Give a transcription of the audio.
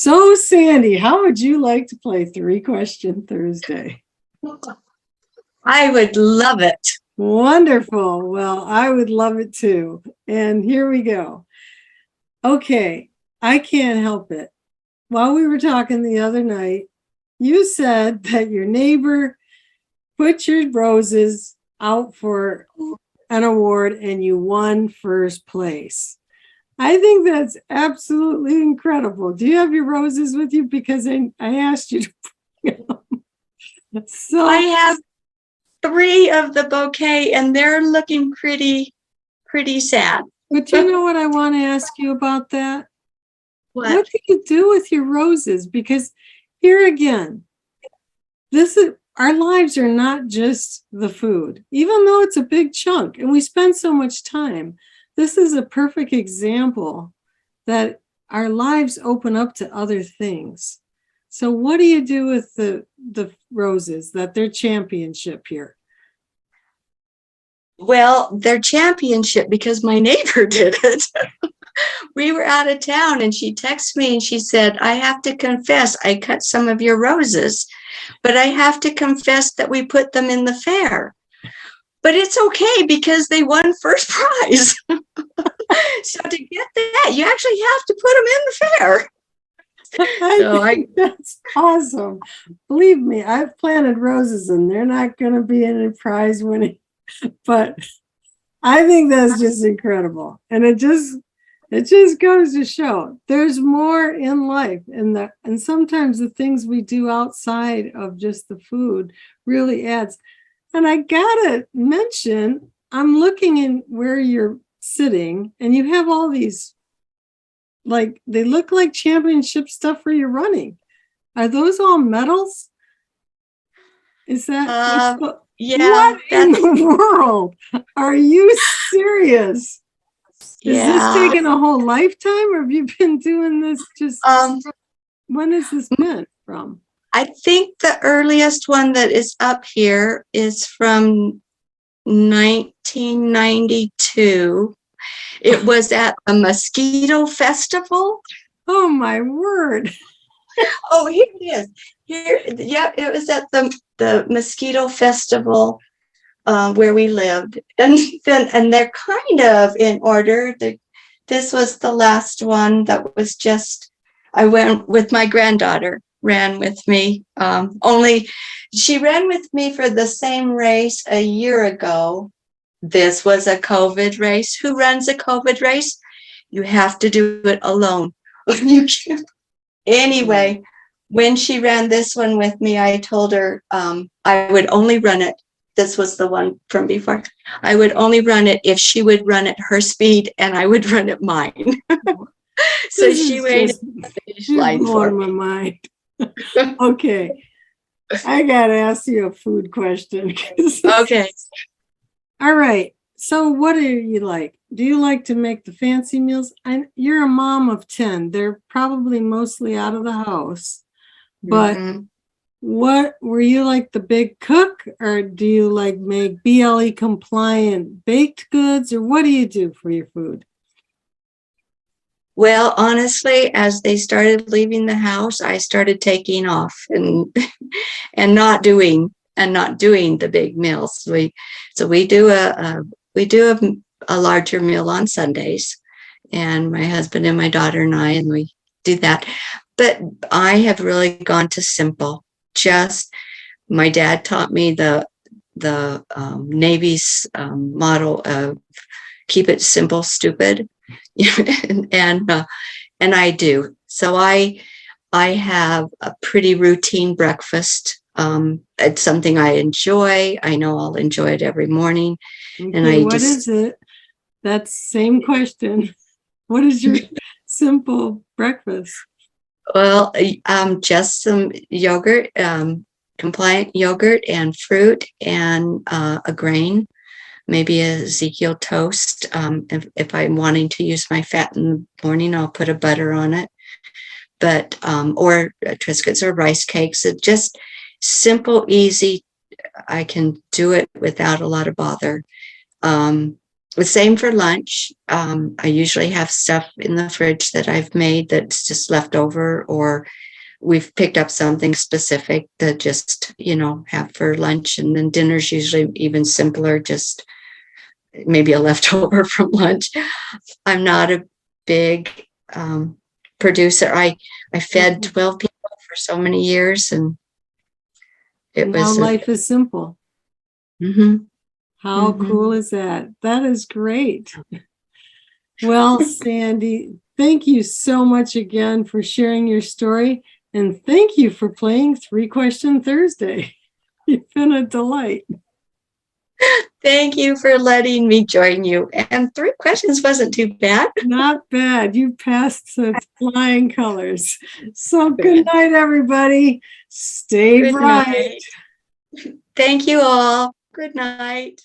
So, Sandy, how would you like to play 3-Question Thursday? I would love it. Wonderful. Well, I would love it too. And here we go. Okay, I can't help it. While we were talking the other night, you said that your neighbor put your roses out for an award and you won first place. I think that's absolutely incredible. Do you have your roses with you? Because I asked you to bring them. So I have 3 of the bouquet and they're looking pretty sad. but you know what I want to ask you about that? What? Do you do with your roses? Because here again, this is our lives are not just the food, even though it's a big chunk and we spend so much time. This is a perfect example that our lives open up to other things. So what do you do with the roses, that they're championship here? Well, their championship because my neighbor did it. We were out of town and she texted me and she said, I have to confess, I cut some of your roses, but I have to confess that we put them in the fair. But it's okay because they won first prize. So to get that, you actually have to put them in the fair. I think that's awesome. Believe me, I've planted roses and they're not going to be any prize winning, but I think that's just incredible. And it just goes to show there's more in life, and sometimes the things we do outside of just the food really adds. And I gotta mention, I'm looking in where you're sitting, and you have all these, like, they look like championship stuff where you're running. Are those all medals? Is that yeah? What in the world? Are you serious? Is this taking a whole lifetime, or have you been doing this just when has this been from? I think the earliest one that is up here is from 1992. It was at a mosquito festival. Oh my word. Oh, here it is. Here, yeah, it was at the mosquito festival where we lived, and they're kind of in order. This was the last one that was just. I went with my granddaughter. Ran with me. Only she ran with me for the same race a year ago. This was a COVID race. Who runs a COVID race? You have to do it alone. You can't. Anyway, when she ran this one with me, I told her I would only run it. This was the one from before. I would only run it if she would run at her speed and I would run at mine. So she waited at the finish line for me. My mind. Okay, I gotta ask you a food question. Okay. All right. So what do you like? Do you like to make the fancy meals? You're a mom of 10. They're probably mostly out of the house. But what were you like, the big cook, or do you like make BLE compliant baked goods, or what do you do for your food? Well, honestly, as they started leaving the house, I started taking off and not doing the big meals. We do a larger meal on Sundays, and my husband and my daughter and we do that. But I have really gone to simple. Just my dad taught me the Navy's motto of keep it simple, stupid. and I do. So I have a pretty routine breakfast. It's something I enjoy. I know I'll enjoy it every morning. Okay, and what is it? That's same question. What is your simple breakfast? Well, just some yogurt, compliant yogurt and fruit and a grain. Maybe a Ezekiel toast. If I'm wanting to use my fat in the morning, I'll put a butter on it. But or Triscuits or rice cakes. It's just simple, easy. I can do it without a lot of bother. The same for lunch. I usually have stuff in the fridge that I've made that's just left over, or we've picked up something specific to just, have for lunch. And then dinner's usually even simpler, just maybe a leftover from lunch. I'm not a big producer. I fed 12 people for so many years, and it Now was life is simple. Mhm. How Mhm. cool is that? That is great. Well, Sandy, thank you so much again for sharing your story. And thank you for playing 3-Question Thursday. You've been a delight. Thank you for letting me join you. And 3 questions wasn't too bad. Not bad. You passed the flying colors. So good night, everybody. Stay Good bright. night. Thank you all. Good night.